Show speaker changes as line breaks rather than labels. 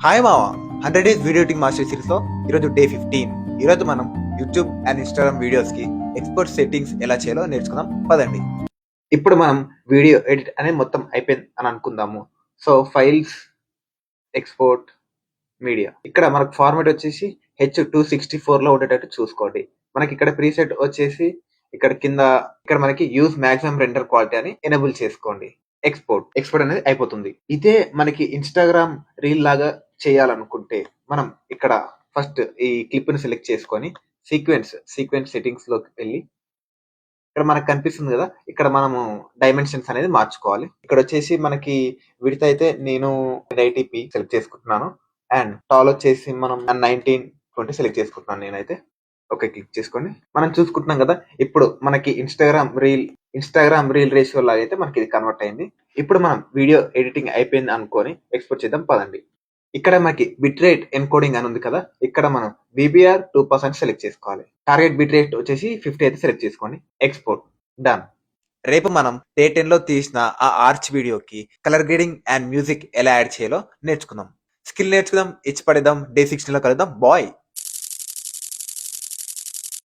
Hi మావా 100 days video editing master series లో ఈరోజు డే 15. ఈరోజు మనం యూట్యూబ్ అండ్ ఇన్స్టాగ్రామ్ వీడియోస్ కి ఎక్స్పోర్ట్ సెట్టింగ్స్ ఎలా చేయాలో నేర్చుకుందాం పదండి. ఇప్పుడు మనం వీడియో ఎడిట్ అనేది మొత్తం అయిపోయింది అని అనుకుందాము. సో ఫైల్స్, ఎక్స్పోర్ట్, మీడియా, ఇక్కడ మనకు ఫార్మాట్ వచ్చేసి H264 లో ఉండేటట్టు చూసుకోండి. మనకి ఇక్కడ ప్రీసెట్ వచ్చేసి ఇక్కడ మనకి యూజ్ మాక్సిమం రెండర్ క్వాలిటీ అని ఎనేబుల్ చేసుకోండి. ఎక్స్పోర్ట్ అనేది అయిపోతుంది. ఇదే మనకి ఇన్స్టాగ్రామ్ రీల్ లాగా చేయాలనుకుంటే మనం ఇక్కడ ఫస్ట్ ఈ క్లిప్ ని సెలెక్ట్ చేసుకొని సీక్వెన్స్ సెట్టింగ్స్ లోకి వెళ్ళి ఇక్కడ మనకు కనిపిస్తుంది కదా, ఇక్కడ మనము డైమెన్షన్స్ అనేది మార్చుకోవాలి. ఇక్కడ వచ్చేసి మనకి విడ్త్ అయితే నేను 1080p సెలెక్ట్ చేసుకుంటున్నాను అండ్ టాల్ వచ్చేసి మనం 1920 సెలెక్ట్ చేసుకుంటున్నాను నేనైతే. ఓకే, క్లిక్ చేసుకోండి. మనం చూసుకుంటున్నాం కదా, ఇప్పుడు మనకి ఇన్స్టాగ్రామ్ రీల్ రేషియో లాగా అయితే మనకి ఇది కన్వర్ట్ అయింది. ఇప్పుడు మనం వీడియో ఎడిటింగ్ అయిపోయింది అనుకొని ఎక్స్పోర్ట్ చేద్దాం పదండి. ఇక్కడ మనకి బిట్ రేట్ ఎన్కోడింగ్ అని ఉంది కదా, ఇక్కడ మనం BBR 2% సెలెక్ట్ చేసుకోవాలి. టార్గెట్ బిట్ రేట్ వచ్చేసి 50 అయితే సెలెక్ట్ చేసుకోండి. Export done. రేపు మనం డే 10 లో తీసిన ఆ ఆర్చ్ వీడియోకి కలర్ గ్రేడింగ్ అండ్ మ్యూజిక్ ఎలా యాడ్ చేయాలో నేర్చుకుందాం. స్కిల్ నేర్చుకుందాం, ఇచ్చి పడేద్దాం. డే 16 లో కలుద్దాం. బాయ్.